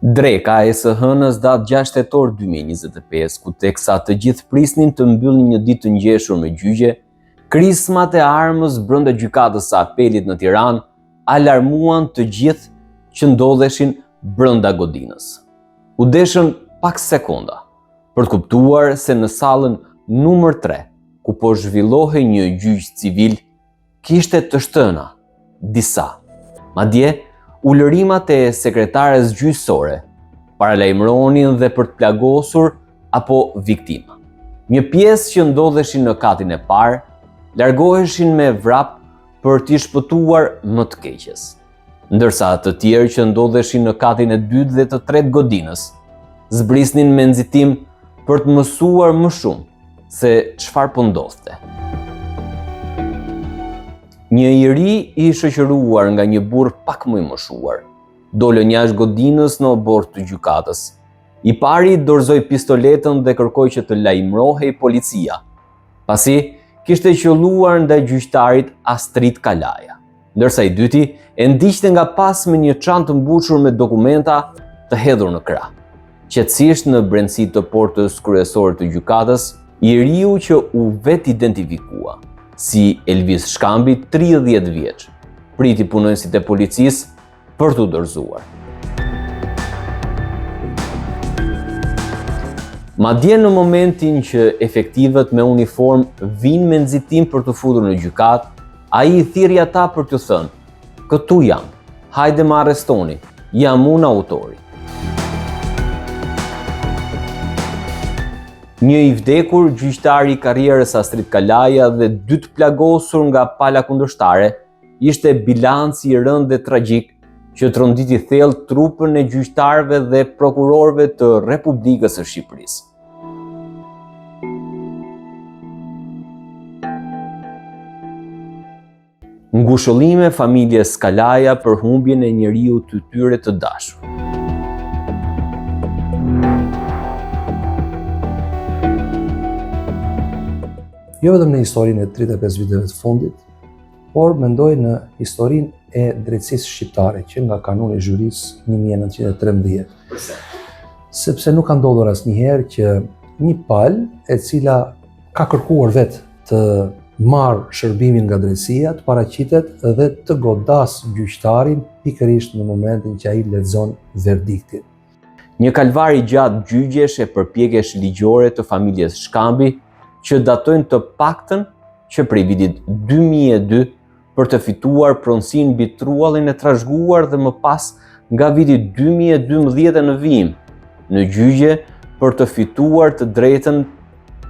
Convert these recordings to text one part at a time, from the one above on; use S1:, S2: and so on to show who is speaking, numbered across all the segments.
S1: Dreka e së hënës datë 6 tetor 2025, ku teksa të gjithë prisnin të mbyllin një ditë të ngjeshur me gjyqje, krismat e armës brenda gjykatës së apelit në Tiranë alarmuan të gjithë që ndodheshin brenda godinës. U deshën pak sekonda për të kuptuar se në sallën numër 3, ku po zhvillohej një gjyq civil, kishte të shtëna disa. Madje ulërimat e sekretares gjyqësore paralajmëronin dhe për të plagosur apo viktima. Një pjesë që ndodheshin në katin e parë largoheshin me vrap për t'i shpëtuar më të keqes, ndërsa të tjerë që ndodheshin në katin e dytë dhe të tretë godinës zbrisnin me nxitim për të mësuar më shumë se çfarë po ndodhte. Një i ri i shoqëruar nga një burr pak më i moshuar dolën jashtë godinës në bord të gjykatës. I pari dorëzoi pistoletën dhe kërkoi që të lajmërohej policia, pasi kishte qelluar ndaj gjyqtarit Astrid Kalaja, ndërsa i dyti e ndiqte nga pas me një çantë të mbushur me dokumenta të hedhur në krah. Qetësisht në brendësi të portës kryesore të gjykatës, i riu që u vetë identifikua si Elvis Shkambi, 30 vjeç, priti punonësit e policisë për t'u dorëzuar. Madje në momentin që efektivët me uniformë vinë me nxitim për të futur në gjykatë, ai i thirrri ata për t'u thënë: "Këtu jam, hajde më arrestoni, jam unë autori." Një i vdekur, gjyqtari i karrierës Astrid Kalaja dhe 2 të plagosur nga pala kundërshtare, ishte bilanci i rëndë dhe tragjik që tronditi thellë trupën e gjyqtarëve dhe prokurorëve të Republikës së Shqipërisë. Ngushëllime familjes Kalaja për humbjen e njeriu të tyre të dashur.
S2: Jo vetëm në historinë e 35 viteve të fundit, por mendoj në historinë e drejtësisë shqiptare, që nga kanuni i zhyrisë 1913.
S1: Përse?
S2: Sepse nuk ka ndodhur asnjëherë që një palë e cila ka kërkuar vetë të marrë shërbimin nga drejtësia, të paraqitet dhe të godas gjyqtarin pikërisht në momentin që ai lexon verdiktin.
S1: Një kalvar i gjatë gjyqjesh e përpjekjesh ligjore të familjes Shkambi, që datojnë të paktën që prej vitit 2002 për të fituar pronësinë mbi truallin e trashëguar dhe më pas nga viti 2012 në vijim në gjyqje për të fituar të drejtën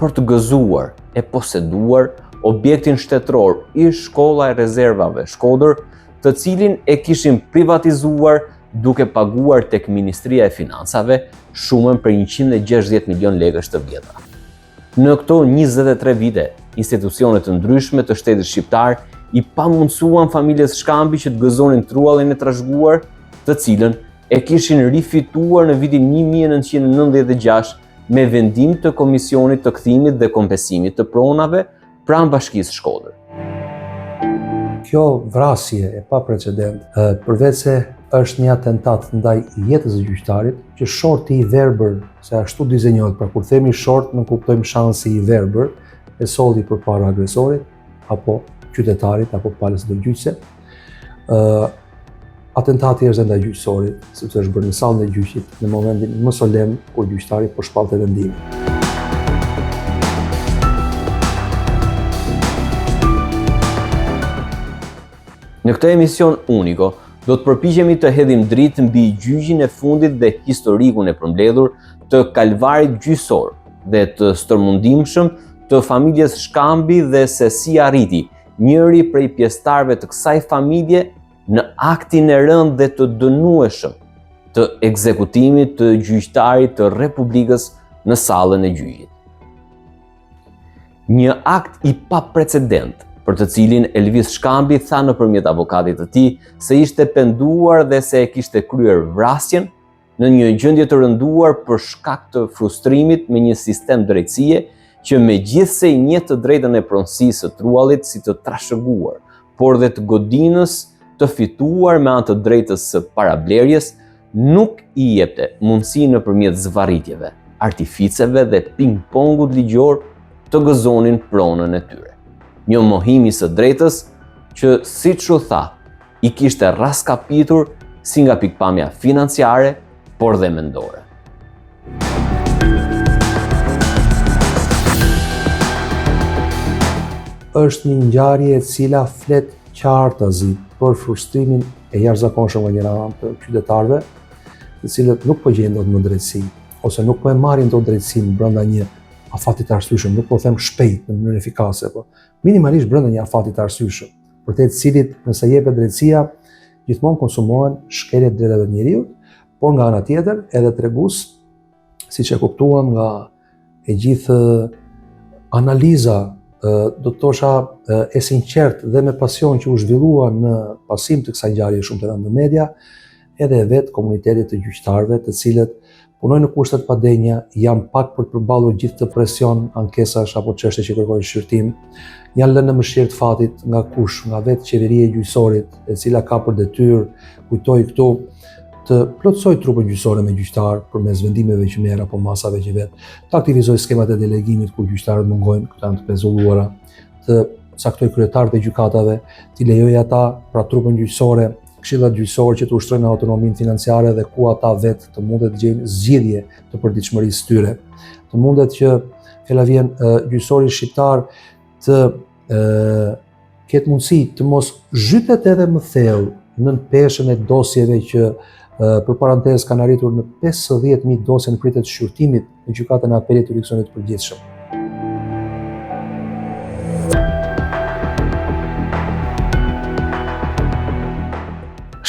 S1: për të gëzuar e poseduar objektin shtetëror i Shkolla e Rezervave Shkodër, të cilin e kishin privatizuar duke paguar tek Ministria e Financave shumën për 160 milion lekësh të vjetra. Në këto 23 vite, institucionet të ndryshme të shtetit shqiptar i pamundsuan familjes Shkambi që të gëzonin truallin e trashëguar, të cilën e kishin rifituar në vitin 1996 me vendim të Komisionit të Kthimit dhe Kompensimit të Pronave pranë Bashkisë Shkodër.
S2: Kjo vrasje e paprecedent, përveç se është një atentat ndaj jetës së gjyqtarit, që shorti i verbër, se ashtu dizenjohet, pra kur themi short, nuk kuptojmë shansi i verbër, e solli përpara agresorit, apo qytetarit, apo palës ndërgjyqëse. Atentati është ndaj gjyqësorit, sepse është bërë në sallën e gjyqit në momentin më solemn kur gjyqtari po shpallte vendimin.
S1: Në këtë emision uniko, do të përpiqemi të hedhim dritë mbi gjyqin e fundit dhe historikun e përmbledhur të kalvarit gjyqësor dhe të stërmundimshëm të familjes Shkambi dhe se si arriti njëri prej pjesëtarëve të kësaj familje në aktin e rëndë dhe të dënueshëm të ekzekutimit të gjyqtarit të Republikës në sallën e gjyqit. Një akt i paprecedent për të cilin Elvis Shkambi tha nëpërmjet avokatit të tij se ishte penduar dhe se e kishte kryer vrasjen në një gjendje të rënduar për shkak të frustrimit me një sistem drejtësie që megjithse i njeh të drejtën e pronësisë së truallit si të trashëguar, por dhe të godinës të fituar me anë të drejtës së parablerjes, nuk i jepte mundësi nëpërmjet zvarritjeve, artificeve dhe ping-pongut ligjor të gëzonin pronën e tyre. Një mohim i së drejtës që, siç u tha, i kishte raskapitur si nga pikpamja financiare, por dhe mendore.
S2: Është një ngjarje e cila flet qartazi për frustrimin e jashtëzakonshëm nga njëra anë të qytetarëve, të cilët nuk po gjejnë dot në drejtësi, ose nuk po e marrin dot drejtësinë brenda një afati të arsyeshëm, nuk po them shpejt në mënyrë efikase, po minimalisht brenda një afati të arsyeshëm, për të cilit nëse jepet drejtësia, gjithmonë konsumohen shkeljet e drejtave të njeriu, por nga ana tjetër edhe tregues, siç e kuptuam nga e gjithë analiza do të thosha e sinqert dhe me pasion që u zhvillua në pasim të kësaj ngjarjeje shumë të rëndë në media, edhe vetë komunitetit të gjyqtarëve, të cilët punojnë në kushte të padenja, janë pak për të përballur gjithë të presion, ankesash apo çështje që kërkojnë shqyrtim, janë lënë në mëshirë të fatit nga kush, nga vetë qeveria e gjyqësorit, e cila ka për detyrë, kujtoj këtu, të plotësoj trupën gjyqësore me gjyqtar përmes vendimeve që merr apo masave që vet, të aktivizoj skemat e delegimit ku gjyqtarët mungojnë, këto janë të pezulluara, të caktoj kryetarët e gjykatave, t'i lejoj ata pra trupën gjyqësore, këshillat gjyqësore që të ushtrojnë autonominë financiare dhe ku ata vetë të mundet të gjejnë zgjidhje të përditshmërisë tyre. Të mundet që fjala vjen gjyqësori shqiptar të ketë mundësi të mos zhytet edhe më thellë në peshën e dosjeve që për parantezë kanë arritur në 50.000 dosje në pritje të shqyrtimit në gjykatën e apelit të jurisdiksionit të përgjithshëm.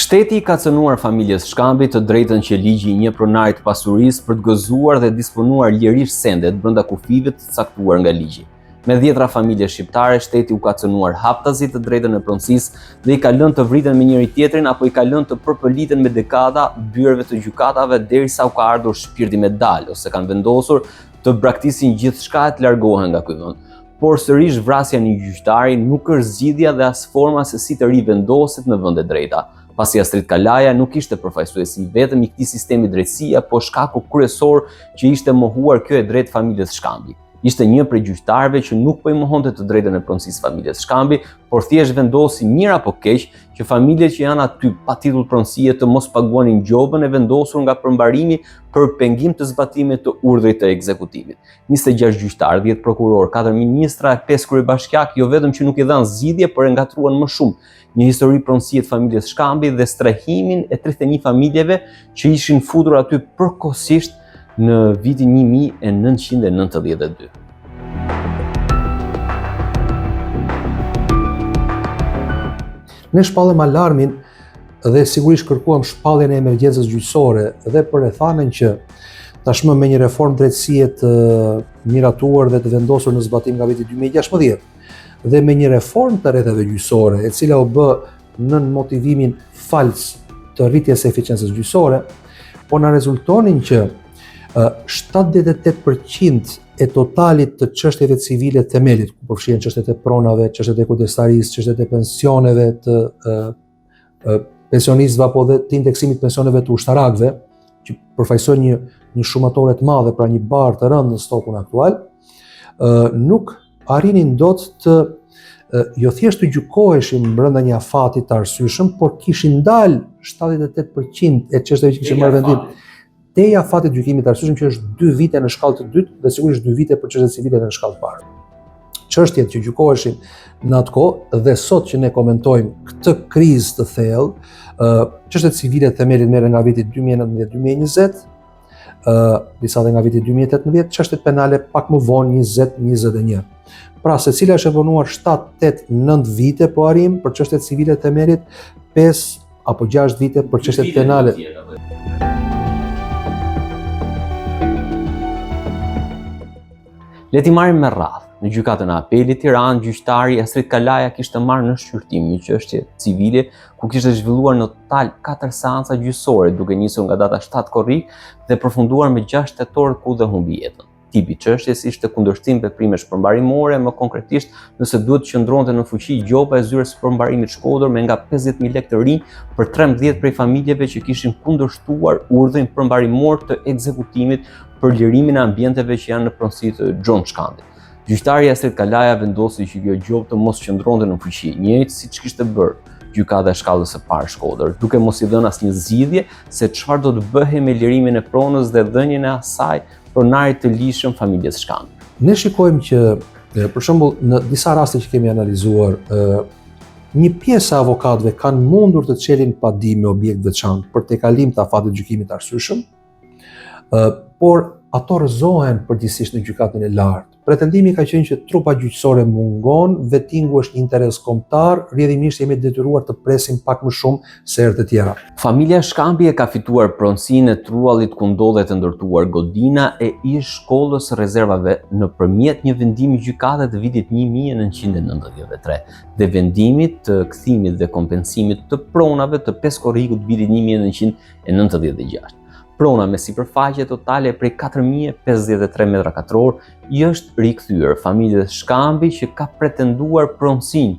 S1: Shteti ka cënuar familjes Shkambi të drejtën që ligji i njeh pronarit të pasurisë për të gëzuar dhe disponuar lirisht sendet brenda kufive të caktuar nga ligji. Me 10 familje shqiptare, shteti u ka cënuar haptazi të drejtën e pronësisë dhe i ka lënë të vriten me njëri tjetrin apo i ka lënë të përpëliten me dekada byerëve të gjykatave derisa u ka ardhur shpirti me dalë ose kanë vendosur të braktisin gjithçka e të largohen nga ky vend. Por sërish vrasja e një gjyqtari nuk është zgjidhja dhe as forma se si të rivendoset në vende drejta. Pasi Astrid Kalaja nuk ishte përfaqësuesi vetëm i këtij sistemi drejtësia, po shkaku kryesor që ishte mohuar kjo e drejtë familjes Shkambi. Ishte një prej gjyqtarëve që nuk po i mohonte të drejtën e pronësisë familjes Shkambi, por thjesht vendosi mirë apo keq që familjet që janë aty pa titull pronësie të mos paguanin gjobën e vendosur nga përmbarimi për pengim të zbatimit të urdhrit të ekzekutivit. 26 gjyqtarë, 10 prokuror, 4 ministra e 5 kryebashkiak jo vetëm që nuk i dhanë zgjidhje, por e ngatruan më shumë një histori pronësie të familjes Shkambi dhe strehimin e 31 familjeve që ishin futur aty përkohësisht në vitin 1992.
S2: Ne shpallëm alarmin dhe sigurisht kërkuam shpalljen e emergjencës gjyqësore dhe për e thanën që tashmë me një reformë drejtësie të miratuar dhe të vendosur në zbatim nga viti 2016 dhe me një reformë të rrethave gjyqësore e cila u bë nën motivimin fals të rritjes së eficiencës gjyqësore, po na rezultonin që 78% e totalit të çështjeve civile themelit, ku përfshihen çështjet e pronave, çështjet e kujdestarisë, çështjet e pensioneve të pensionistëve apo dhe të indeksimit të pensioneve të ushtarakëve, që përfaqësojnë një shumatore të madhe, pra një barë të rëndë në stokun aktual, nuk arrinin dot të jo thjesht të gjykoheshin brenda një afati të arsyeshëm, por kishin dalë 78% e çështjeve që kishin marrë vendim tej afati të gjykimit të arsyeshëm, që është 2 vite në shkallë të dytë dhe sigurisht 2 vite për çështjet civile në shkallë të parë. Çështjet që gjykoheshin në atë kohë dhe sot që ne komentojmë këtë krizë të thellë, çështjet civile themelit merren nga viti 2019-2020, disa dhe nga viti 2018, çështjet penale pak më vonë 2021. Pra secila është e vonuar 7-8-9 vite po arrim për çështjet civile themelit, 5 apo 6 vite për çështjet penale.
S1: Le t'i marrim me radhë. Në gjykatën e apelit Tiranë, gjyqtari Astrid Kalaja kishte marrë në shqyrtim një çështje civile ku kishte zhvilluar në total 4 seanca gjyqësore, duke nisur nga data 7 korrik dhe përfunduar me 6 tetor ku dhe humbi jetën. tipi çështjes ishte kundërshtim veprimesh përmbarimore, më konkretisht nëse duhet të qëndronte në fuqi gjoba e zyrës së përmbarimit Shkodër me nga 50.000 lekë të rinj për 13 prej familjeve që kishin kundërshtuar urdhrin përmbarimor të ekzekutimit për lirimin e ambienteve që janë në pronësi të Gjon Shkambit. Gjyqtari Astrid Kalaja vendosi që kjo gjobë të mos qëndronte në fuqi, njëjtë siç kishte bërë gjykata e shkallës së parë Shkodër, duke mos i dhënë asnjë zgjidhje se çfarë do të bëhej me lirimin e pronës dhe dhënien e asaj pronarit të lishëm familjes Shkambi.
S2: Ne shikojmë që, për shembull, në disa raste që kemi analizuar, një pjesë e avokatëve kanë mundur të çelin padim me objekt veçantë për tejkalim të afatit gjykimit të arsyeshëm, por ato rrëzohen përgjithsisht në gjykatën e lartë. Pretendimi ka qenë që trupa gjyqësore mungon, vettingu është një interes kombëtar, rrjedhimisht jemi detyruar të presim pak më shumë se herët e tjera.
S1: Familja Shkambi e ka fituar pronësinë e truallit ku ndodhet e ndërtuar godina e ish shkollës së rezervave nëpërmjet një vendimi gjykate të vitit 1993 dhe vendimit të kthimit dhe kompensimit të pronave të peskorrikut vitit 1996. Prona me sipërfaqe totale prej 4.053 metra katror i është rikthyer familjes Shkambi që ka pretenduar pronësinë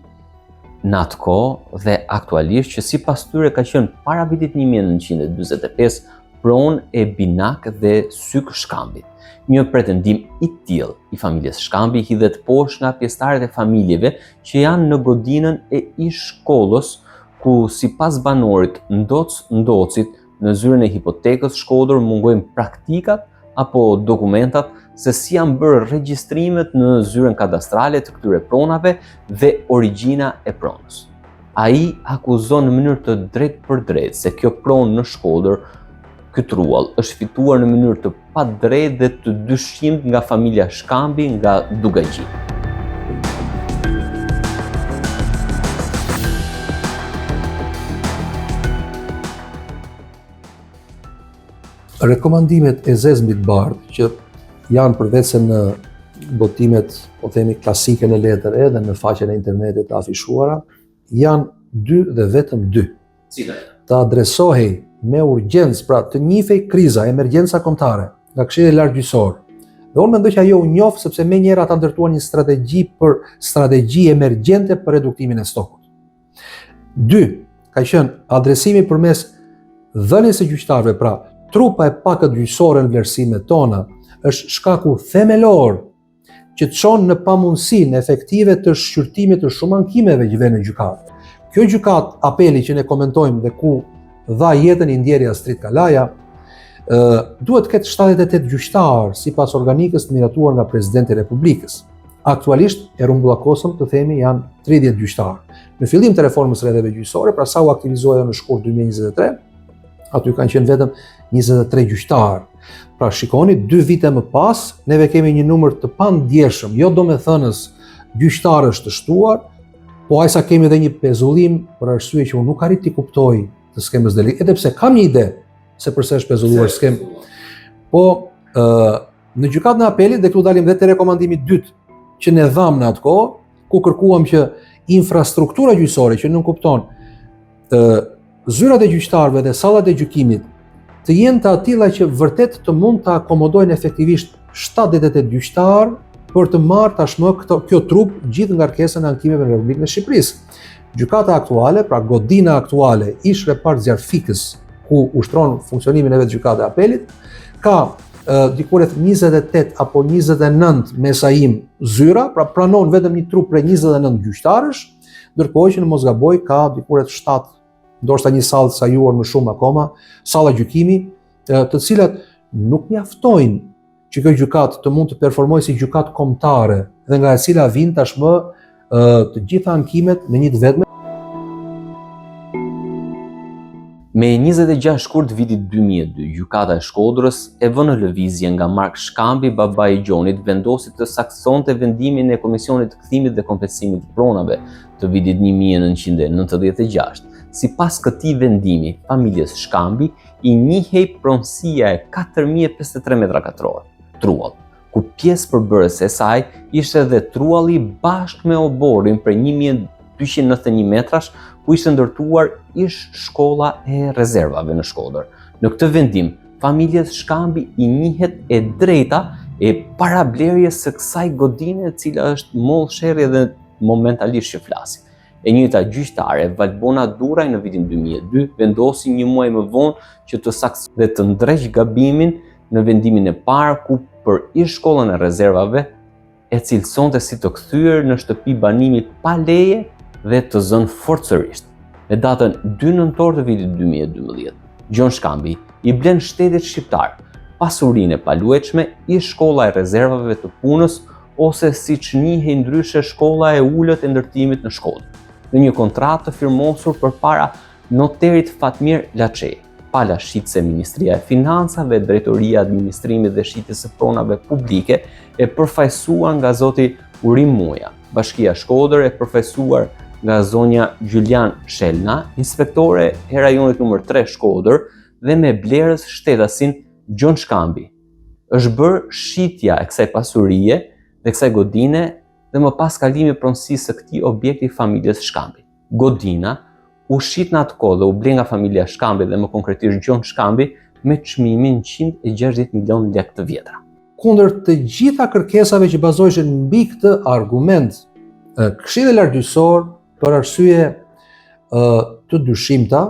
S1: në atë kohë dhe aktualisht që sipas tyre ka qenë para vitit 1945 pronë e Binak dhe Syk Shkambit. Një pretendim i tillë i familjes Shkambi hidhet poshtë nga pjesëtarët e familjeve që janë në godinën e ish shkollës ku sipas banorit Ndocit në zyrën e hipotekës Shkodër mungojnë praktikat apo dokumentat se si janë bërë regjistrimet në zyrën kadastrale të këtyre pronave dhe origjina e pronës. Ai akuzon në mënyrë të drejtë për drejtë se kjo pronë në Shkodër, ky truall, është fituar në mënyrë të padrejtë dhe të dyshimt nga familja Shkambi nga Dugajgji.
S2: Rekomandimet e Zezmit Bardh, që janë përveç se në botimet, po themi, klasike në letër edhe në faqen e internetit të afishuara, janë dy dhe vetëm dy. Të adresohej me urgjencë, pra të njihej kriza, emergjenca kombëtare nga Këshilli Lartgjyqësor. Dhe unë mendoj që ajo u njoh sepse menjëherë ata ndërtuan një strategji emergjente për reduktimin e stokut. 2. Ka qenë adresimi përmes dhënies së gjyqtarëve, pra trupa e pakët gjyqësore në vlerësimet tona është shkaku themelor që të çon në pamundësinë efektive të shqyrtimit të shumë ankimeve që vjen në gjykatë. Kjo gjykatë apeli që ne komentojmë dhe ku dha jetën i ndjerja Astrid Kalaja, duhet të ketë 78 gjyqtarë sipas organikës të miratuar nga Presidenti i Republikës. Aktualisht e rumbullakosëm të themi janë 30 gjyqtarë. Në fillim të reformës së rrethave gjyqësore, pra sa u aktivizuar në shkurt 2023, aty kanë qenë vetëm 23 gjyqtarë. Pra shikoni, 2 vite më pas, neve kemi një numër të pandjeshëm, jo domethënës gjyqtarësh të shtuar, po aq sa kemi edhe një pezullim për arsye që unë nuk arrit t'i kuptoj të skemës delikti, edhe pse kam një ide se përse është pezulluar skemë. Po në gjykatën e apelit, dhe këtu dalim dhe te rekomandimi i dytë që ne dhamë në atë kohë, ku kërkuam që infrastruktura gjyqësore që nuk kupton zyrat e gjyqtarëve dhe sallat e gjykimit të jenë të atilla që vërtet të mund të akomodojnë efektivisht 78 gjyqtarë për të marrë tashmë kjo trup gjithë ngarkesën e ankimeve në Republikën e Shqipërisë. Gjykata aktuale, pra godina aktuale, ish repart zjarfikës ku ushtron funksionimin e vetë gjykata e apelit, ka diku rreth 28 apo 29 me sa im zyra, pra pranon vetëm një trup prej 29 gjyqtarësh, ndërkohë që në mos gaboj ka diku rreth 7, ndoshta një sallë sa juar më shumë akoma, salla gjykimi, të cilat nuk mjaftojnë që kjo gjykatë të mund të performojë si gjykatë kombëtare dhe nga e cila vijnë tashmë të gjitha ankimet në një të vetme.
S1: Me 26 shkurt vitit 2002, gjykata e Shkodrës e vënë në lëvizje nga Mark Shkambi, babai i Gjonit, vendosi të saksonte vendimin e Komisionit të Kthimit dhe Kompensimit të Pronave të vitit 1996. Sipas këtij vendimi, familjes Shkambi i njihej pronësia e 4.053 metra katror truall, ku pjesë përbërëse e saj ishte edhe trualli bashkë me oborin për 1.291 metrash, ku ishte ndërtuar ish shkolla e rezervave në Shkodër. Në këtë vendim, familjes Shkambi i njihet e drejta e parablerjes së kësaj godine e cila është mollë sherrri dhe momentalisht që flasim. E njëjta gjyqtare, Valbona Duraj në vitin 2002 vendosi një muaj më vonë që të saktësoj dhe të ndreq gabimin në vendimin e parë ku për ish shkollën e rezervave e cilësonte si të kthyer në shtëpi banimi pa leje dhe të zënë forcërisht. Në datën 2 nëntor të vitit 2012, Gjon Shkambi i blen shtetit shqiptar pasurinë e paluajtshme ish shkolla e rezervave të punës ose siç njihej ndryshe shkolla e ulët e ndërtimit në Shkodër, në një kontratë të firmosur përpara noterit Fatmir Laçej, pala shitse Ministria e Financave, Drejtoria e Administrimit dhe Shitjes së Pronave Publike e përfaqësuar nga zoti Urim Muja, Bashkia Shkodër e përfaqësuar nga zonja Gjuljan Shelna, inspektore e rajonit numër 3 Shkodër dhe me blerës shtetasin Gjon Shkambi. Është bërë shitja e kësaj pasurie dhe kësaj godine dhe më pas kalimi pronësisë së këtij objekti familjes Shkambi. Godina u shit në atë kohë dhe u ble nga familja Shkambi dhe më konkretisht Gjon Shkambi me çmimin 160 milion lekë të vjetra.
S2: Kundër të gjitha kërkesave që bazoheshin mbi këtë argument, Këshilli Lartëgjyqësor për arsye të dyshimta,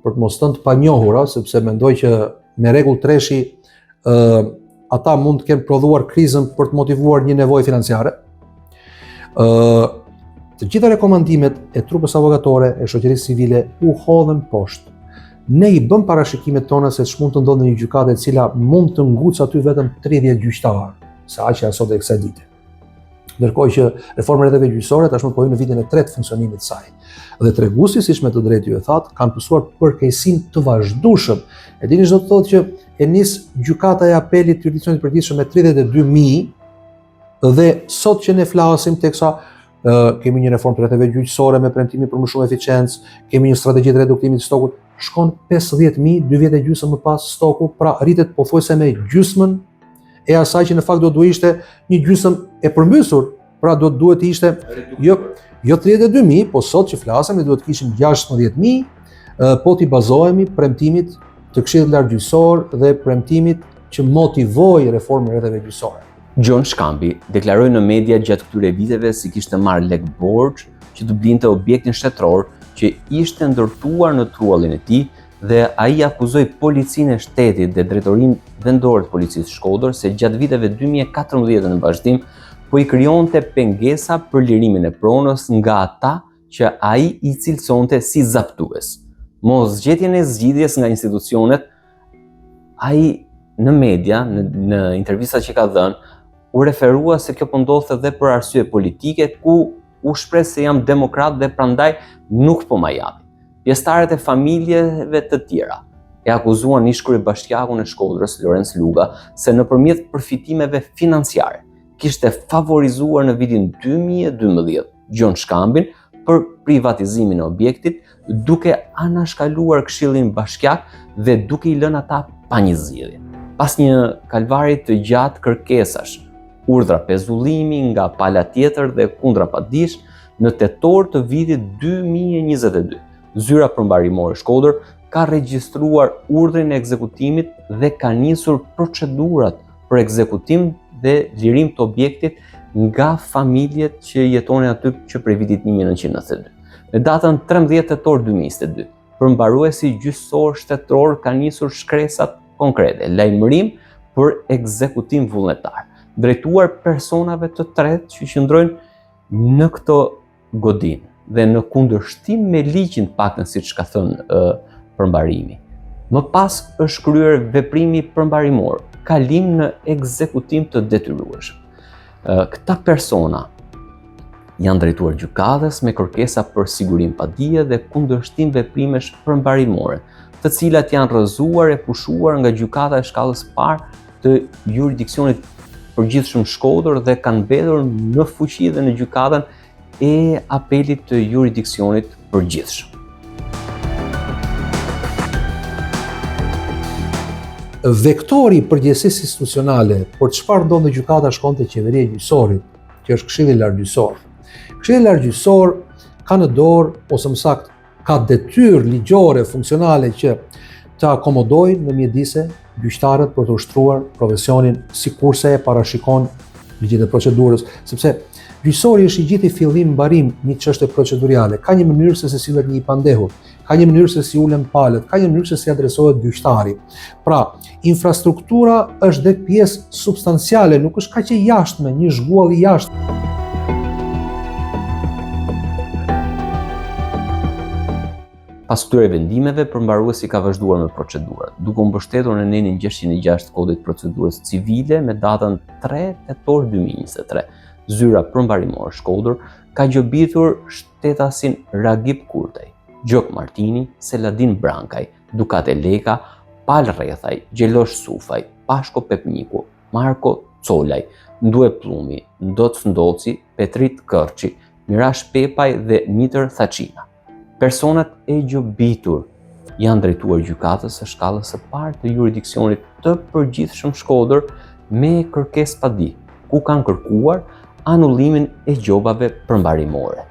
S2: për të mos thënë të panjohura, sepse mendoj që me rregull treshi ata mund të kenë prodhuar krizën për të motivuar një nevojë financiare. Të gjitha rekomandimet e trupës avokatore e shoqërisë civile u hodhen poshtë. Ne i bëm parashikimet tona se ç'mund të ndodhë në një gjykatë e cila mund të ngucë aty vetëm 30 gjyqtarë, sa aq janë sot e kësaj dite. Ndërkohë që reforma e rreteve gjyqësore tashmë po hyn në vitin e 3 të funksionimit të saj. Dhe treguesi, siç me të drejtë ju e thatë, kanë pësuar përkeqësinë të vazhdueshëm. E dini çdo të thotë që e nis gjykata e apelit të jurisdiksionit përgjithshëm me 32.000 dhe sot që ne flasim teksa kemi një reformë të rreteve gjyqësore me premtimi për më shumë eficiencë, kemi një strategji të reduktimit të stokut, shkon 50.000 2 vjet e gjysmë më pas stoku, pra rritet pothuajse me gjysmën e asaj që në fakt do duhet ishte një gjysmë e përmbysur, pra do duhet të ishte jo 32.000, po sot që flasëm ne duhet të kishim 16.000, po t'i bazohemi premtimit të Këshillit Lartëgjyqësor dhe premtimit që motivoi reformën e rreteve gjyqësore.
S1: Gjon Shkambi deklaroi në media gjatë këtyre viteve se kishte marrë lek borxh që të blinte objektin shtetëror që ishte ndërtuar në truallin e tij dhe ai akuzoi policinë e shtetit dhe drejtorinë vendore të policisë Shkodër se gjatë viteve 2014 në vazhdim po i krijonte pengesa për lirimin e pronës nga ata që ai i cilësonte si zaptues. Mosgjetjen e zgjidhjes nga institucionet, ai në media, në intervistat që ka dhënë, u referua se kjo po ndodhte edhe për arsye politike, ku u shpreh se jam demokrat dhe prandaj nuk po ma japi. Pjesëtarët e familjeve të tjera e akuzuan ish-kryebashkiakun e Shkodrës, Lorenz Luga, se nëpërmjet përfitimeve financiare kishte favorizuar në vitin 2012 Gjon Shkambin për privatizimin e objektit, duke anashkaluar Këshillin Bashkiak dhe duke i lënë ata pa një zgjidhje. Pas një kalvari të gjatë kërkesash, urdhra pezullimi nga pala tjetër dhe kundrapadish, në tetor të vitit 2022, zyra përmbarimore Shkodër ka regjistruar urdhrin e ekzekutimit dhe ka nisur procedurat për ekzekutim dhe lirim të objektit nga familjet që jetonin aty që prej vitit 1992. Në datën 13 tetor 2022, përmbaruesi gjyqësor shtetëror ka nisur shkresat konkrete, lajmërim për ekzekutim vullnetar, drejtuar personave të tretë që qëndrojnë në këto godinë dhe në kundërshtim me ligjin paktën siç ka thënë përmbarimi. Më pas është kryer veprimi përmbarimor, kalim në ekzekutim të detyrueshëm. Këta persona janë drejtuar gjykatës me kërkesa për sigurim pa dije dhe kundërshtim veprimesh përmbarimore, të cilat janë rrëzuar e pushuar nga gjykata e shkallës parë të jurisdiksionit përgjithshëm Shkodër dhe kanë mbetur në fuqi dhe në gjykatën e apelit të jurisdiksionit përgjithshëm.
S2: Vektori i përgjegjësisë institucionale për çfarë ndodh në gjykata shkon te qeveria e gjyqësorit, që është Këshilli Lartëgjyqësor. Këshilli Lartëgjyqësor ka në dorë, ose më saktë, ka detyrë ligjore funksionale që të akomodojë në mjedise gjyqtarët për të ushtruar profesionin sikurse e parashikon ligjet e procedurës, sepse gjyqësori është i gjithë i fillim mbarim një çështje procedurale. Ka një mënyrë se si sillet një i pandehur, ka një mënyrë se si ulen palët, ka një mënyrë se si adresohet gjyqtari. Pra, infrastruktura është dhe pjesë substanciale, nuk është kaq e jashtme, një zhguall i jashtëm.
S1: Pas këtyre vendimeve, përmbaruesi ka vazhduar me procedurat, duke u mbështetur në nenin 606 të Kodit Procedurës Civile me datën 3 tetor 2023. Zyra përmbarimore Shkodër ka gjobitur shtetasin Ragip Kurtaj, Gjok Martini, Seladin Brankaj, Dukate Leka, Pal Rethaj, Gjelosh Sufaj, Pashko Pepniku, Marko Colaj, Ndue Plumi, Ndoc Ndoci, Petrit Kërçi, Mirash Pepaj dhe Nitër Thaqina. Personat e gjobitur janë drejtuar gjykatës së shkallës së parë të jurisdiksionit të përgjithshëm Shkodër me kërkesë padi, ku kanë kërkuar anullimin e gjobave përmbarimore.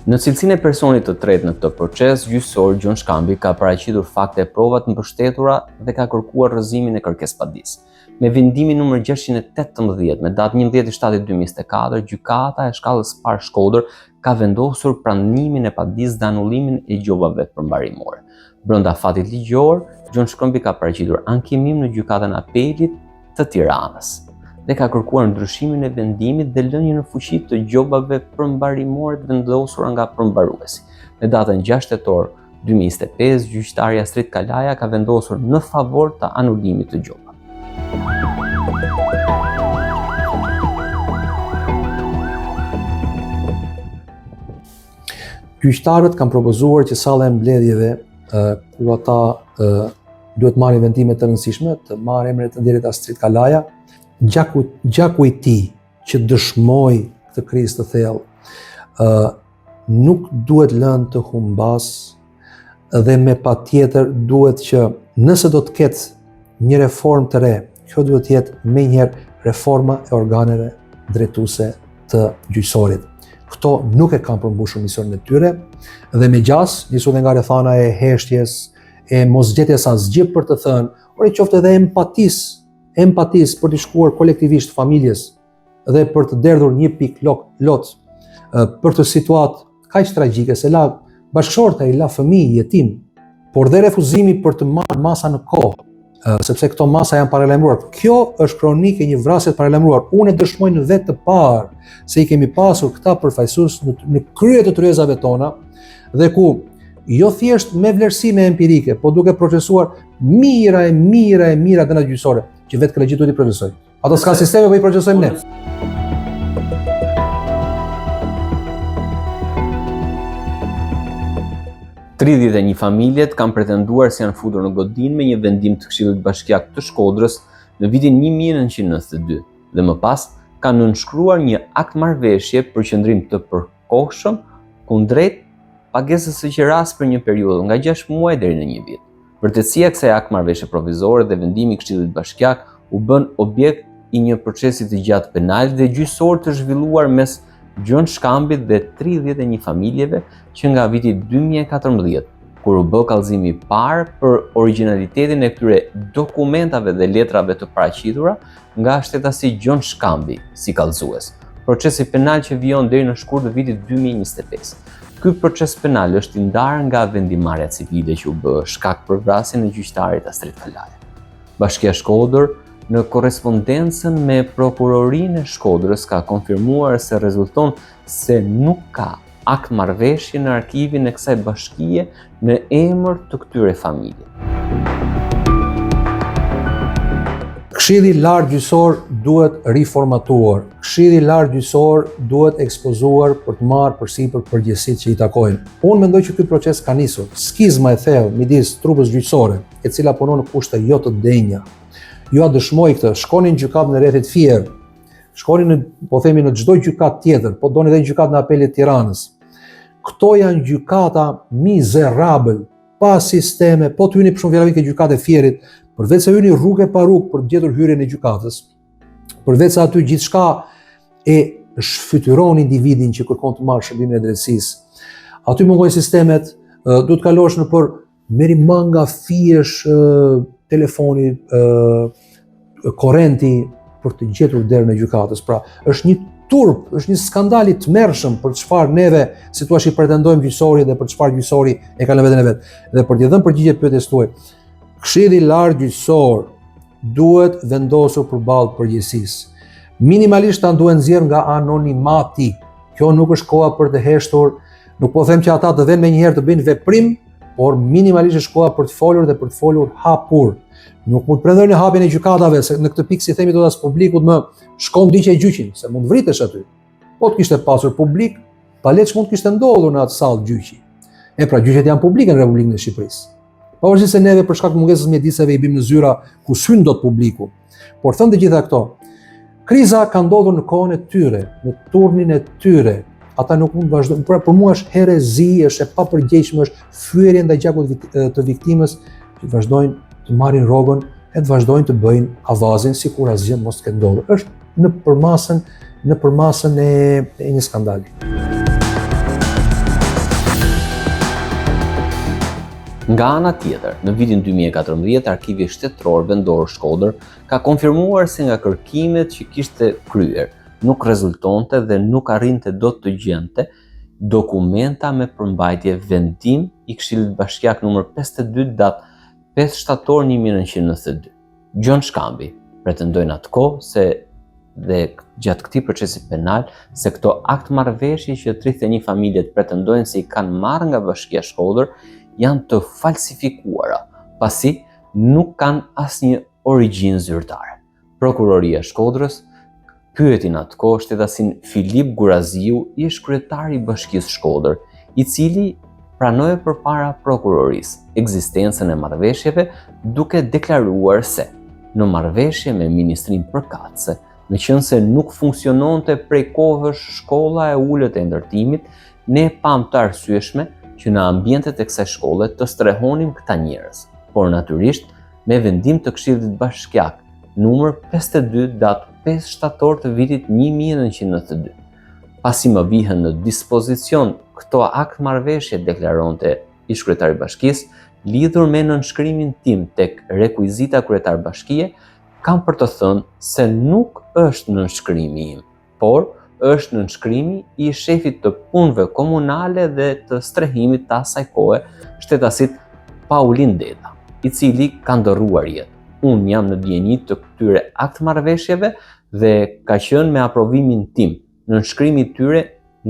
S1: Në cilësinë e personit të tretë në këtë proces, gjyqësor Gjon Shkambi ka paraqitur fakte e prova të mbështetura dhe ka kërkuar rrëzimin e kërkesë padisë. Me vendimin numër 618 me datë 11/7/2024, gjykata e shkallës së parë Shkodër ka vendosur pranimin e padisë dhe anullimin e gjobave përmbarimore. Brenda fatit ligjor, Gjon Shkambi ka paraqitur ankimim në gjykatën e apelit të Tiranës dhe ka kërkuar ndryshimin e vendimit dhe lënien në fuqi të gjobave përmbarimore të vendosura nga përmbaruesi. Në datën 6 tetor 2025, gjyqtari Astrid Kalaja ka vendosur në favor të anullimit të gjobave.
S2: Gjyqtarët kanë propozuar që salla e mbledhjeve, ku ata duhet marrin vendime të rëndësishme, të marrë emrin e të nderit Astrid Kalaja, gjaku i tij që dëshmoi këtë krizë të thellë, nuk duhet lënë të humbas dhe me patjetër duhet që nëse do të ketë një reformë të re, kjo duhet të jetë menjëherë reforma e organeve drejtuese të gjyqësorit. Këto nuk e kanë përmbushur misionin e tyre dhe me gjas, nisu dhe nga rrethana e heshtjes, e mosgjetjes asgjë për të thënë, por e qoftë edhe empatis për të shkuar kolektivisht familjes dhe për të derdhur një pikë lot për të situatë kaq tragjike se la bashkëshorta i la fëmijë jetim, por dhe refuzimi për të marrë masa në kohë, sepse këto masa janë paralajmëruar. Kjo është kronikë e një vrasje të paralajmëruar. Unë e dëshmoj në vetë të parë se i kemi pasur këta përfaqësues në krye të tryezave tona dhe ku jo thjesht me vlerësime empirike, po duke procesuar mira dëna gjyqësore, që vetë kolegjit duhet i procesojë. Ato s'kan sisteme, po i procesojmë ne.
S1: Tridhjetë e një familjet kanë pretenduar se janë futur në godin me një vendim të Këshillit Bashkiak të Shkodrës në vitin 1992 dhe më pas kanë nënshkruar një akt marrëveshje për qëndrim të përkohshëm kundrejt pagesës së qeras për një periudhë nga 6 muaj deri në 1 vit. Vërtetësia e kësaj akt marrëveshje provizore dhe vendimi i Këshillit Bashkiak u bën objekt i një procesi të gjatë penal dhe gjyqësor të zhvilluar mes Gjon Shkambit dhe 31 familjeve që nga viti 2014, kur u bë kallëzimi i parë për origjinalitetin e këtyre dokumentave dhe letrave të paraqitura nga shtetasi Gjon Shkambi si kallëzues. Procesi penal që vijon deri në shkurt të vitit 2025. Ky proces penal është i ndarë nga vendimarrja civile që u bë shkak për vrasjen e gjyqtarit Astrid Kalaja. Bashkia Shkodër në korrespondencën me prokurorinë e Shkodrës ka konfirmuar se rezulton se nuk ka akt marrëveshje në arkivin e kësaj bashkie në emër të këtyre familje.
S2: Këshilli Lartë Gjyqësor duhet riformatuar. Këshilli Lartë Gjyqësor duhet ekspozuar për të marrë përsipër përgjegjësitë që i takojnë. Unë mendoj që ky proces ka nisur. Skizma e thellë midis trupës gjyqësore, e cila punon në kushte jo të denja. Ju a dëshmoj këtë, shkonin në gjykatën e Rrethit Fier, shkonin në çdo gjykatë tjetër, po doni edhe gjykatën e Apelit të Tiranës. Këto janë gjykata mizerabël, pa sisteme, po të hyni për shumë vjeravin ke gjykatë e Fierit, përveç se hyni rrugë pa rrugë për të gjetur hyrjen e gjykatës, përveç se aty gjithçka e shfytyron individin që kërkon të marrë shërbimin e drejtësisë. Aty mungojnë sistemet, duhet të kalosh në për meri manga, fiesh, telefoni, korrenti për të gjetur derën e gjykatës. Pra, është një turp, është një skandal i tmerrshëm për çfarë neve si thua i pretendojmë gjyqësori dhe për çfarë gjyqësori e ka në veten e vet. Dhe për t'i dhënë përgjigje pyetjes tuaj, Këshilli i Lartë Gjyqësor duhet vendosur përballë përgjegjësisë. Minimalisht ta duhet nxjerr nga anonimati. Kjo nuk është koha për të heshtur, nuk po them që ata të vënë menjëherë të bëjnë veprim, por minimalisht është koha për të folur dhe për të folur hapur. Nuk mund të pretendojnë hapjen e gjykatave, se në këtë pikë si themi do as publikut më shkon diçka e gjyqin, se mund vritesh aty. Po të kishte pasur publik, palet që mund të kishte ndodhur në atë sallë gjyqi. E pra gjyqet janë publike në Republikën e Shqipërisë. Pavarësisht se neve për shkak të mungesës mjediseve i bim në zyra ku syn dot publiku. Por thënë të gjitha këto, kriza ka ndodhur në kohën e tyre, në turnin e tyre. Ata nuk mund të vazhdojnë. Për mua është herezi, është e papërgjegjshme, është fyerje ndaj gjakut të viktimës që të vazhdojnë të marrin rrogën e të vazhdojnë të bëjnë avazin sikur asgjë mos të ketë ndodhur. Është në përmasën e një skandali.
S1: Nga ana tjetër, në vitin 2014, Arkivi Shtetëror Vendor Shkodër ka konfirmuar se nga kërkimet që kishte kryer nuk rezultonte dhe nuk arrinte dot të gjente dokumenta me përmbajtje vendim i Këshillit Bashkiak nr. 52 datë 5 shtator 1992. Gjon Shkambi pretendoi në atë kohë se dhe gjatë këtij procesi penal se këto akt marrëveshje që 31 familjet pretendojnë se i kanë marrë nga Bashkia Shkodër janë të falsifikuara, pasi nuk kanë asnjë origjinë zyrtare. Prokuroria e Shkodrës pyeti në atë kohë shtetasin Filip Guraziu, ish kryetari i Bashkisë Shkodër, i cili pranoi përpara prokurorisë ekzistencën e marrëveshjeve, duke deklaruar se në marrëveshje me ministrinë përkatëse, meqense nuk funksiononte prej kohësh shkolla e ulët e ndërtimit, ne pam të arsyeshme që në ambientet e kësaj shkolle të strehonim këta njerëz, por natyrisht me vendim të Këshillit Bashkiak numër 52 datë 5 shtator të vitit 1992. Pasi më vihen në dispozicion këto akt marrëveshje, deklaronte ish kryetari i Bashkisë, lidhur me nënshkrimin tim tek rekuizita kryetar bashkie, kam për të thënë se nuk është nënshkrimi im, por është nënshkrimi i shefit të punëve komunale dhe të strehimit të asaj kohe, shtetasit Paulin Deda, i cili ka ndërruar jetë. Unë jam në dieni të këtyre akt marrëveshjeve dhe ka qenë me aprovimin tim nënshkrimi i tyre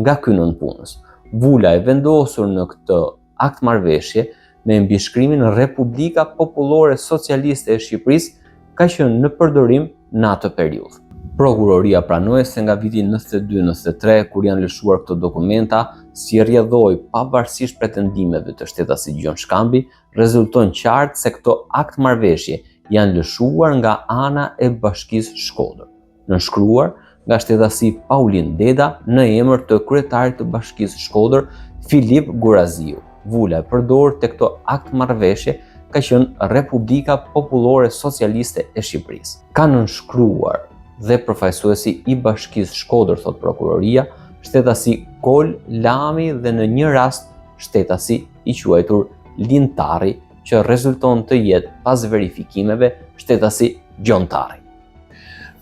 S1: nga ky nënpunës. Vula e vendosur në këtë akt marrëveshje me mbishkrimin Republika Popullore Socialiste e Shqipërisë ka qenë në përdorim në atë periudhë. Prokuroria pranoi se nga viti 92-93, kur janë lëshuar këto dokumenta, si rrjedhoi pavarësisht pretendimeve të shtetasit Gjon Shkambi, rezulton qartë se këto akt marrëveshje janë lëshuar nga ana e Bashkisë Shkodër, nënshkruar nga shtetasi Paulin Deda në emër të kryetarit të Bashkisë Shkodër, Filip Guraziu. Vula e përdorur te këto akt marrëveshje ka qenë Republika Popullore Socialiste e Shqipërisë. Ka nënshkruar dhe përfaqësuesi i Bashkisë Shkodër, thot prokuroria, shtetasi Kol Lami dhe në një rast shtetasi i quajtur Lintari, që rezulton të jetë pas verifikimeve shtetasi Gjon Tarri.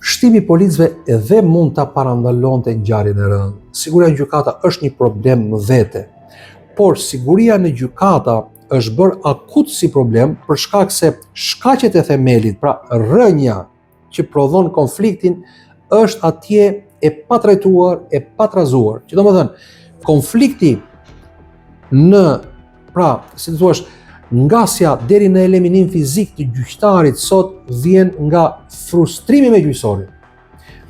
S2: Shtimi i policëve edhe mund ta parandalonte ngjarjen e rëndë. Siguria në gjykata është një problem më vete, por siguria në gjykata është bërë akut si problem për shkak se shkaqet e themelit, pra rënja që prodhon konfliktin, është atje e patrajtuar, e patrazuar. Që do më thënë, konflikti si të thuash, ngasja deri në eliminim fizik të gjyqtarit sot vjen nga frustrimi me gjyqësorin.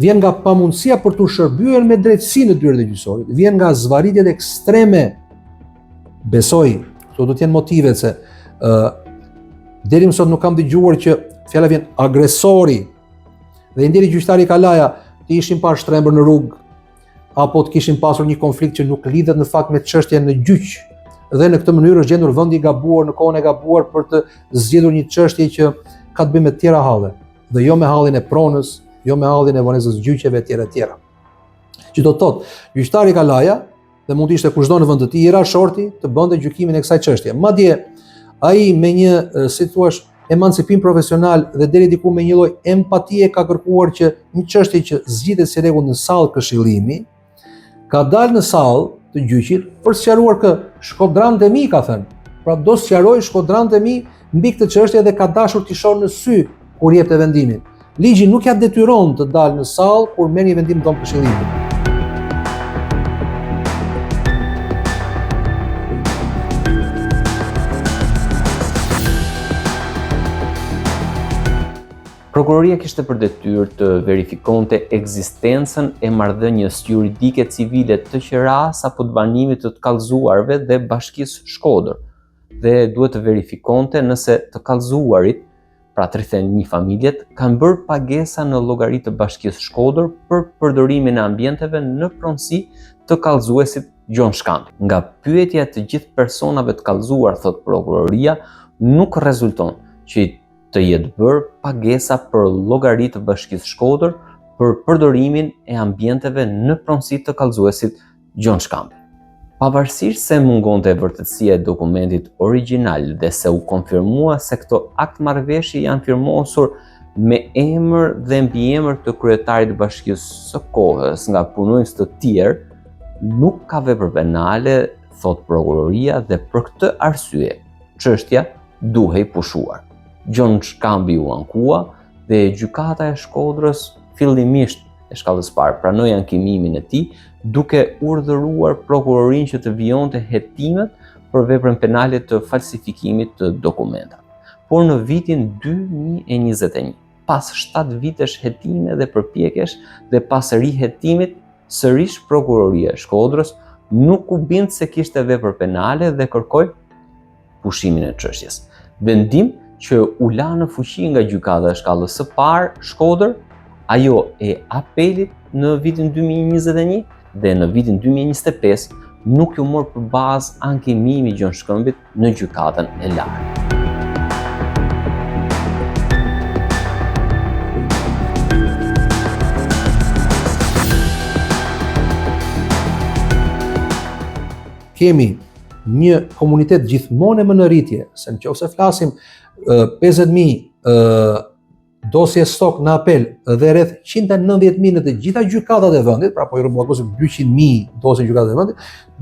S2: Vjen nga pamundësia për të shërbyer me drejtësi në dyert e gjyqësorit. Vjen nga zvarritjet ekstreme. Besoj, këto do të jenë motivet se deri më sot nuk kam dëgjuar që fjala vjen agresori. Dhe ndjeri gjyqtari Kalaja të ishin parë shtrembër në rrugë, apo të kishin pasur një konflikt që nuk lidhet në fakt me çështjen në gjyq. Dhe në këtë mënyrë është gjendur vendi i gabuar në kohën e gabuar për të zgjedhur një çështje që ka të bëjë me të tjera halle, dhe jo me hallin e pronës, jo me hallin e vonesës gjyqeve etj. Që do të thotë, gjyqtari Kalaja dhe mund të ishte kushdo në vend të tjera shorti të bënte gjykimin e kësaj çështje. Madje ai me një si thua emancipim profesional dhe deri diku me një lloj empatie ka kërkuar që një çështje që zgjidhet si rregull në sallë këshillimi, ka dalë në sallë të gjyqit për sqaruar kë shkodranët e mi ka thënë. Pra do sqaroj shkodranët e mi mbi këtë çështje dhe ka dashur t'i shohë në sy kur jepte vendimin. Ligji nuk ja detyron të dalë në sallë kur merr një vendim tonë këshillimi.
S1: Prokuroria kishte për detyrë të verifikonte ekzistencën e marrëdhënies juridike civile të qeras apo të banimit të kallëzuarve dhe Bashkisë Shkodër dhe duhet të verifikonte nëse të kallëzuarit, pra 31 familjet, kanë bërë pagesa në llogaritë të Bashkisë Shkodër për përdorimin e ambienteve në pronësi të kallëzuesit Gjon Shkambi. Nga pyetja të gjithë personave të kallëzuar, thot prokuroria, nuk rezulton që të jetë bërë pagesa për llogaritë të Bashkisë Shkodër për përdorimin e ambienteve në pronësi të kallëzuesit Gjon Shkambi. Pavarësisht se mungonte vërtetësia e dokumentit origjinal dhe se u konfirmua se këto akt marrëveshje janë firmosur me emër dhe mbiemër të kryetarit të Bashkisë së kohës nga punonjës të tjerë, nuk ka vepër penale, thot prokuroria, dhe për këtë arsye çështja duhej pushuar. Gjon Shkambi u ankua dhe gjykata e Shkodrës fillimisht e shkallës parë pranoi ankimimin e tij, duke urdhëruar prokurorinë që të vijonte hetimet për veprën penale të falsifikimit të dokumentave. Por në vitin 2021, pas 7 vitesh hetime dhe përpjekjesh dhe pas rihetimit, sërish prokuroria e Shkodrës nuk u bind se kishte vepër penale dhe kërkoi pushimin e çështjes. Vendim që u la në fuqi nga gjykata e shkallës së parë Shkodër, ajo e apelit në vitin 2021 dhe në vitin 2025 nuk u mor për bazë ankimimi i Gjon Shkëmbit në gjykatën e lartë.
S2: Kemi një komunitet gjithmonë më në rritje, se nëse flasim 50.000 dosje stok në apel dhe rreth 190.000 në të gjitha gjykatat e vendit, pra po i rrumbullakosim 200.000 dosje në gjykatat e vendit,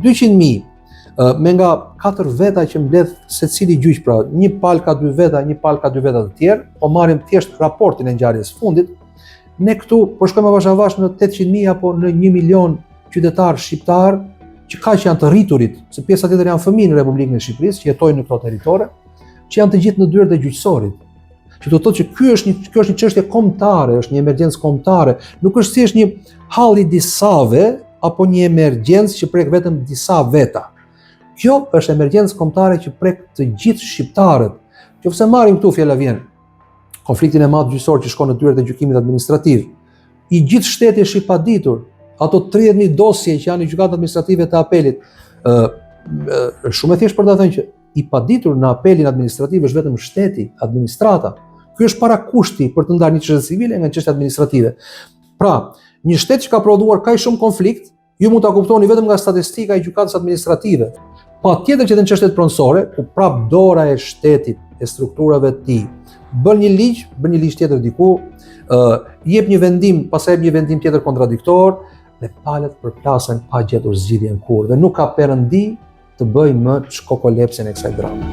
S2: 200.000 me nga 4 veta që mbledh secili gjyq, pra një palë ka 2 veta, një palë ka 2 veta të tjerë, po marrim thjesht raportin e ngjarjes fundit, ne këtu po shkojmë avash avash në 800.000 apo në 1 milion qytetar shqiptar që kaq janë të rriturit, se pjesa tjetër janë fëmijë në Republikën e Shqipërisë që jetojnë në këto territore, që janë të gjithë në dyert e gjyqësorit. Që do të thotë që kjo është një çështje kombëtare, është një emergjencë kombëtare, nuk është thjesht një hall i disave apo një emergjencë që prek vetëm disa veta. Kjo është emergjencë kombëtare që prek të gjithë shqiptarët. Nëse marrim këtu fjala vjen konfliktin e madh gjyqësor që shkon në dyert e gjykimit administrativ, i gjithë shteti është i paditur, ato 30.000 dosje që janë në gjykatat administrative të apelit, shumë e thjeshtë për ta thënë që i paditur në apelin administrativ është vetëm shteti, administrata. Ky është para kushti për të ndarë një çështje civile nga çështja administrative. Pra, një shtet që ka prodhuar kaq shumë konflikt, ju mund ta kuptoni vetëm nga statistika e gjykatës administrative. Patjetër që në çështjet pronësore, ku prap dora e shtetit, e strukturave të tij, bën një ligj tjetër diku, jep një vendim, pastaj jep një vendim tjetër kontradiktor dhe palët përplasen pa gjetur zgjidhjen kurrë dhe nuk ka perëndi të bëj më shkokolepsin e kësaj drame.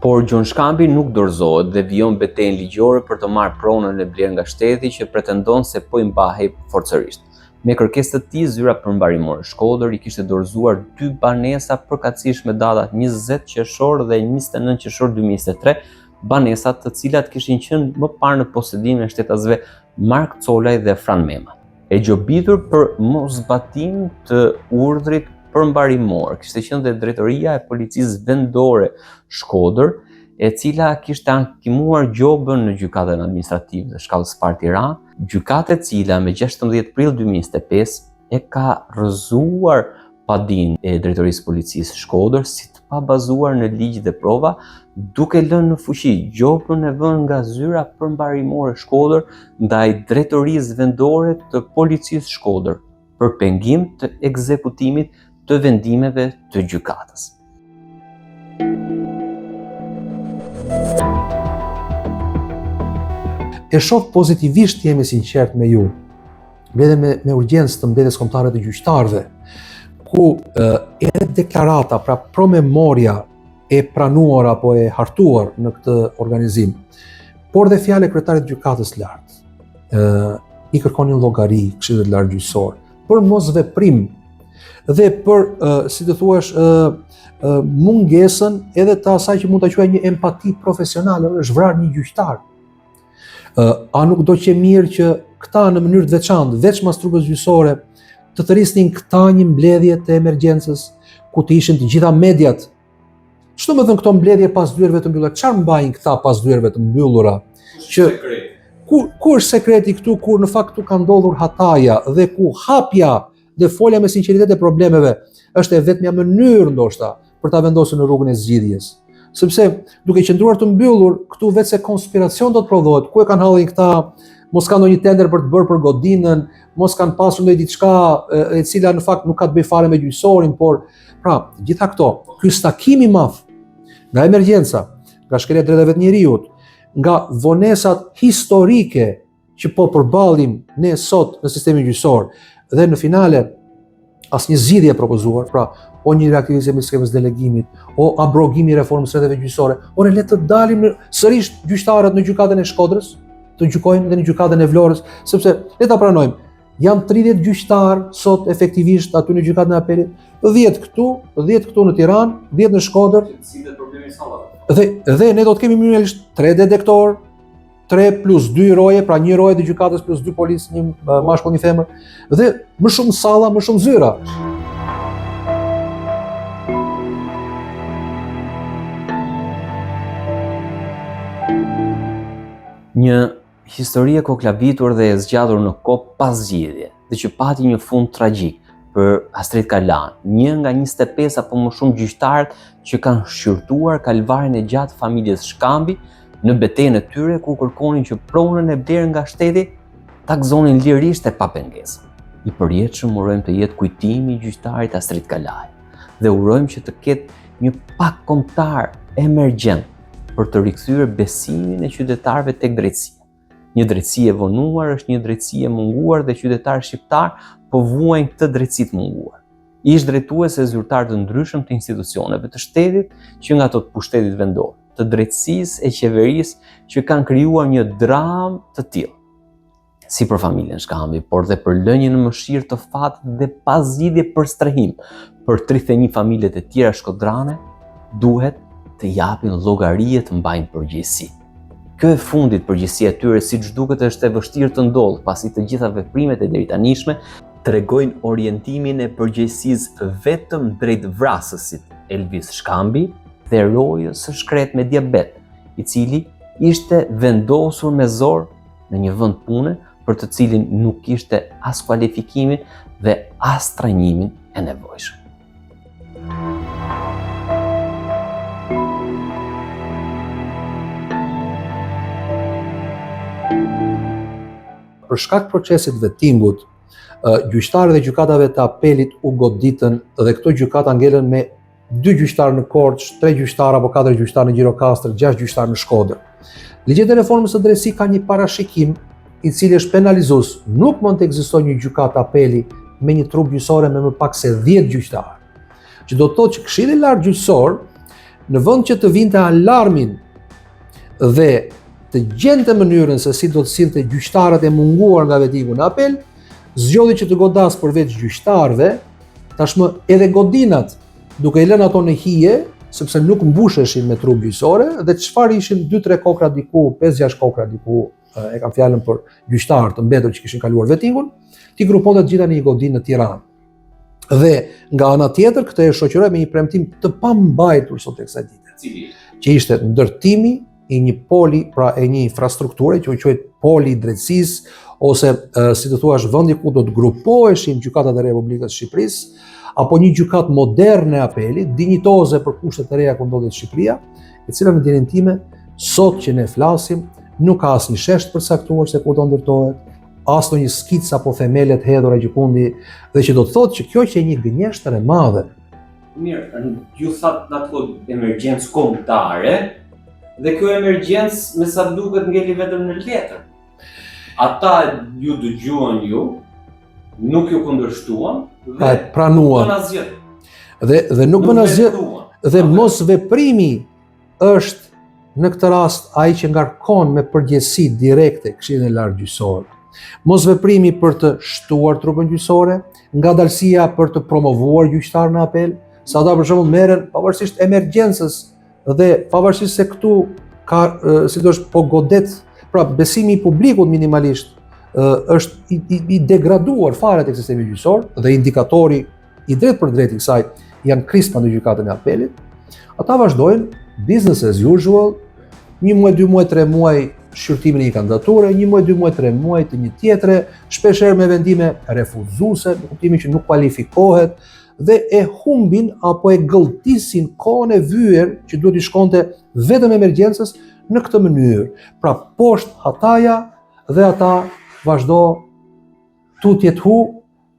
S1: Por Gjon Shkambi nuk dorëzohet dhe vijon betejën ligjore për të marrë pronën e blerë nga shteti që pretendon se po i mbahej forcërisht. Me kërkesë të tij, zyra përmbarimore Shkodër i kishte dorëzuar 2 banesa përkatësisht me datat 20 qershor dhe 29 qershor 2023, banesa të cilat kishin qenë më parë në posedimin e shtetasve Mark Colaj dhe Fran Mema. E gjobitur për moszbatim të urdhrit përmbarimor kishte qenë dhe drejtoria e policisë vendore Shkodër, e cila kishte ankimuar gjobën në gjykatën administrative të shkallës parë Tiranë, gjykatë e cila me 16 prill 2025 e ka rrëzuar padin e Drejtorisë Policisë Shkodër si të pabazuar në ligj dhe prova, duke lënë në fuqi gjobrën e vënë nga zyra përmbarimore Shkodër ndaj Drejtorisë Vendore të Policisë Shkodër për pengim të ekzekutimit të vendimeve të gjykatës.
S2: E shoh pozitivisht, jemi sinqert me ju, mbledhje me urgjencë të mbledhjes kombëtare të gjyqtarëve, ku edhe deklarata, pra promemoria e pranuar apo e hartuar në këtë organizim, por dhe fjala e kryetarit të gjykatës lartë, i kërkonin llogari Këshillit Lart Gjyqësor për mosveprim dhe për, si të thuash, mungesën edhe të asaj që mund ta quaj një empati profesionale, është vrarë një gjyqtar. A nuk do që mirë që këta në mënyrë të veçantë, veç mastrukës gjyqësore, të thërrisnin këta një mbledhje të emergjencës, ku të ishin të gjitha mediat. Ç'do të thënë këto mbledhje pas dyerve të mbyllura? Çfarë mbajnë këta pas dyerve të mbyllura? Ku është sekreti këtu, kur në fakt këtu ka ndodhur hataja dhe ku hapja dhe folja me sinqeritet e problemeve është e vetmja mënyrë ndoshta për ta vendosur në rrugën e zgjidhjes. Sepse duke qëndruar të mbyllur, këtu vetë se konspiracion do të prodhohet, ku e kanë hallin këta, mos ka ndonjë tender për të bërë për godinën, mos kanë pasur ndonjë diçka e cila në fakt nuk ka të bëjë fare me gjyqësorin, por pra, gjitha këto, ky stakim i madh nga emergjenca, nga shkelja e drejtave të njerëzit, nga vonesat historike që po përballim ne sot në sistemin gjyqësor, dhe në finale asnjë zgjidhje e propozuar, pra o një reaktivizim i skemës delegimit, o abrogimi i reformës së drejtave gjyqësore, ore le të dalim sërish gjyqtarët në gjykatën e Shkodrës, të gjykojnë dhe në gjykatën e Vlorës, sepse le ta pranojmë, janë 30 gjyqtarë sot efektivisht aty në gjykatën e Apelit, 10 këtu në Tiranë, 10 në Shkodër. Dhe ne do të kemi minimalisht 3 detektor, 3 plus 2 roje, pra 1 roje të gjykatës plus 2 policë, një mashkull, një femër, dhe më shumë salla, më shumë zyra.
S1: Një histori e koklabitur dhe e zgjatur në kohë pas zgjidhje, dhe që pati një fund tragjik për Astrid Kalan, një nga 25 apo më shumë gjyqtarët që kanë shqyrtuar kalvarin e gjatë familjes Shkambi në betejën e tyre ku kërkonin që pronën e blerë nga shteti ta gëzonin lirisht e pa pengesë. I përjetshëm urojmë të jetë kujtimi i gjyqtarit Astrid Kalaj dhe urojmë që të ketë një pak kombëtar emergjent për të rikthyer besimin e qytetarëve tek drejtësia. Një drejtësi e vonuar është një drejtësi e munguar dhe qytetarët shqiptar po vuajnë këtë drejtësi të munguar. Ish drejtues e zyrtar të ndryshëm të institucioneve të shtetit që nga ato të pushtetit vendor, të drejtësisë e qeverisë që kanë krijuar një dramë të tillë. Si për familjen Shkambi, por dhe për lënien në mëshirë të fatit dhe pasgjidhje për strehim për 31 familjet e tjera shkodrane, duhet të japin llogarie të mbajnë përgjegjësi. Kjo e fundit përgjegjësia e tyre, siç duket, është e vështirë të ndodhë, pasi të gjitha veprimet e deritanishme tregojnë orientimin e përgjegjësisë vetëm drejt vrasësit Elvis Shkambi dhe rojës së shkret me diabet, i cili ishte vendosur me zor në një vend pune për të cilin nuk kishte as kualifikimin dhe as trajnimin e nevojshëm.
S2: Për shkak procesit vettingut, gjyqtarët e gjykatave të Apelit u goditën dhe këto gjykata ngelën me 2 gjyqtarë në Korçë, 3 gjyqtarë apo 4 gjyqtarë në Gjirokastër, 6 gjyqtarë në Shkodër. Ligjet e reformës së drejtësisë ka një parashikim i cili është penalizues. Nuk mund të ekzistojë një gjykatë Apeli me një trup gjyqësore me më pak se 10 gjyqtarë. Që do të thotë që Këshilli i Lartë Gjyqësor, në vend që të vinte alarmin dhe të gjente mënyrën se si do të sillte gjyqtarët e munguar nga vettingu në apel, zgjodhi që të godas përveç gjyqtarëve, tashmë edhe godinat, duke i lënë ato në hije, sepse nuk mbusheshin me trup gjyqësore, dhe çfarë ishin 2-3 kokra diku, 5-6 kokra diku, e kam fjalën për gjyqtarë të mbetur që kishin kaluar vettingun, ti gruponte të gjitha në një godinë në Tiranë. Dhe nga ana tjetër, këtë e shoqëroi me një premtim të pambajtur sot tek kësaj dite, që ishte ndërtimi i një poli, pra e një infrastrukture që u quhet poli i drejtësisë ose si të thuash vendi ku do të grupoheshin gjykatat e Republikës së Shqipërisë, apo një gjykatë moderne apeli, dinjitoze për kushtet e reja ku ndodhet Shqipëria, e cila në dijen time sot që ne flasim nuk ka asnjë shesh të përcaktuar se ku do ndërtohet, as ndonjë skicë apo themelet hedhura gjikundi, dhe që do të thotë që kjo që e një gënjeshtër e madhe.
S1: Mirë, ju thatë në ato emergjencë kombëtare, dhe kjo emergjencë me sa duket ngeli vetëm në letër. Ata ju dëgjuan ju, nuk ju kundërshtuan dhe
S2: pranuan.
S1: Nuk asgjë.
S2: Dhe nuk bën asgjë. Dhe mos veprimi është në këtë rast ai që ngarkon me përgjegjësi direkte Këshillin e Lartë Gjyqësor. Mos veprimi për të shtuar trupën gjyqësore, ngadalësia për të promovuar gjyqtar në apel, sa ata për shembull merren pavarësisht emergjencës dhe pavarësisht se këtu ka sidosh po godet, pra besimi i publikut minimalisht është i degraduar fare tek sistemi gjyqësor dhe indikatori i drejt për drejt i kësaj janë krisma në gjykatën e apelit. Ata vazhdojnë business as usual, 1 muaj, 2 muaj, 3 muaj shqyrtimin e një kandidature, 1 muaj, 2 muaj, 3 muaj të një tjetre, shpeshherë me vendime refuzuese, në kuptimin që nuk kualifikohet dhe e humbin apo e gëlltisin kohën e vyer që duhet i shkonte vetëm emergjencës në këtë mënyrë. Pra poshtë hataja dhe ata vazhdo tutjet hu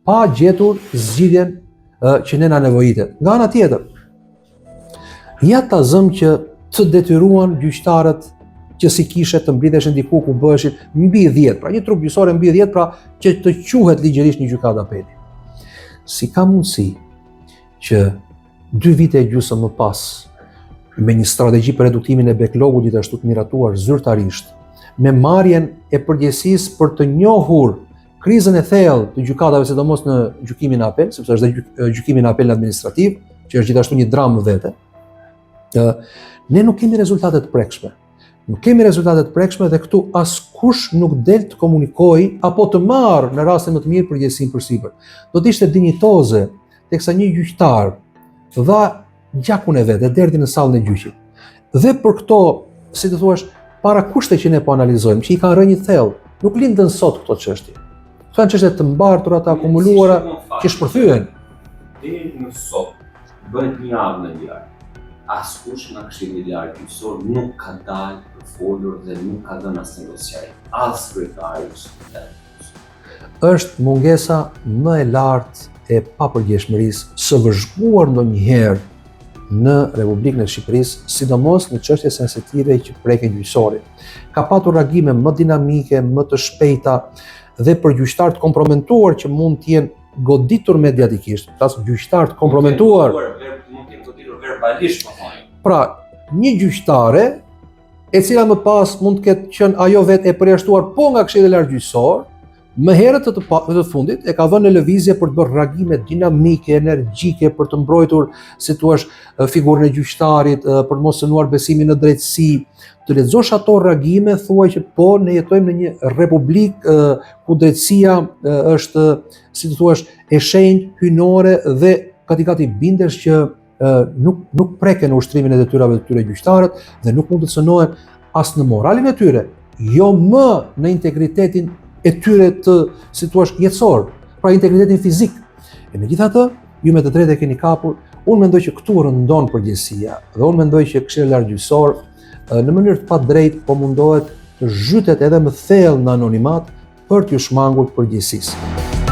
S2: pa gjetur zgjidhjen që ne na nevojitet. Nga ana tjetër, ja ta zëm që të detyruan gjyqtarët që si kishe të mblidheshin diku ku bëheshin mbi 10, pra një trup gjyqësor mbi 10, pra që të quhet ligjërisht një gjykatë apeli. Si ka mundësi që 2 vite e gjysmë më pas, me një strategji për reduktimin e backlogut gjithashtu të miratuar zyrtarisht, me marrjen e përgjegjësisë për të njohur krizën e thellë të gjykatave, sidomos në gjykimin e apel, sepse është dhe gjykimi në apel administrativ, që është gjithashtu një dramë vete, ne nuk kemi rezultate të prekshme. Nuk kemi rezultate të prekshme dhe këtu askush nuk del të komunikojë apo të marrë në rastin më të mirë përgjegjësinë përsipër. Do të ishte dinjitoze teksa një gjyqtar dha gjakun e vet, derdhi në sallën e gjyqit. Dhe për këto, si të thuash, para kushte që ne po analizojmë, që i kanë rënë thellë, nuk lindën sot këto çështje. Këto janë çështje të mbartura, të akumuluara, që shpërthyen.
S1: Deri në sot, bëhet një javë në lirë. Askush nga Këshilli i Lartë Gjyqësor nuk ka dalë për folur dhe nuk ka dhënë as negociatë, as kryetarius.
S2: Është mungesa më e lartë e papërgjegjshmërisë së vëzhguar ndonjëherë në Republikën e Shqipërisë, sidomos në çështje sensitive që preken gjyqësorin. Ka patur reagime më dinamike, më të shpejta dhe për gjyqtar të komprometuar që mund të jenë goditur mediatikisht, plas gjyqtar të komprometuar. Pra, një gjyqtare e cila më pas mund të ketë qenë ajo vetë e përjashtuar po nga Këshilli i Lartë Gjyqësor, më herët të fundit e ka vënë në lëvizje për të bërë reagime dinamike, energjike, për të mbrojtur, si thua, figurën e gjyqtarit, për të mos sënuar besimin në drejtësi. Të lexosh ato reagime, thuaj që po ne jetojmë në një republikë ku drejtësia është, si të thua, e shenjtë, hyjnore dhe gati bindesh që nuk preken në ushtrimin e detyrave të tyre gjyqtarët dhe nuk mund të cënohen as në moralin e tyre, jo më në integritetin e tyre të, si thua, jetësor, pra integritetin fizik. E megjithatë, ju me të drejtë e keni kapur, unë mendoj që këtu rëndon përgjegjësia dhe unë mendoj që Këshilli i Lartë Gjyqësor në mënyrë të padrejtë po mundohet të zhytet edhe më thellë në anonimat për t'ju shmangur përgjegjësisë.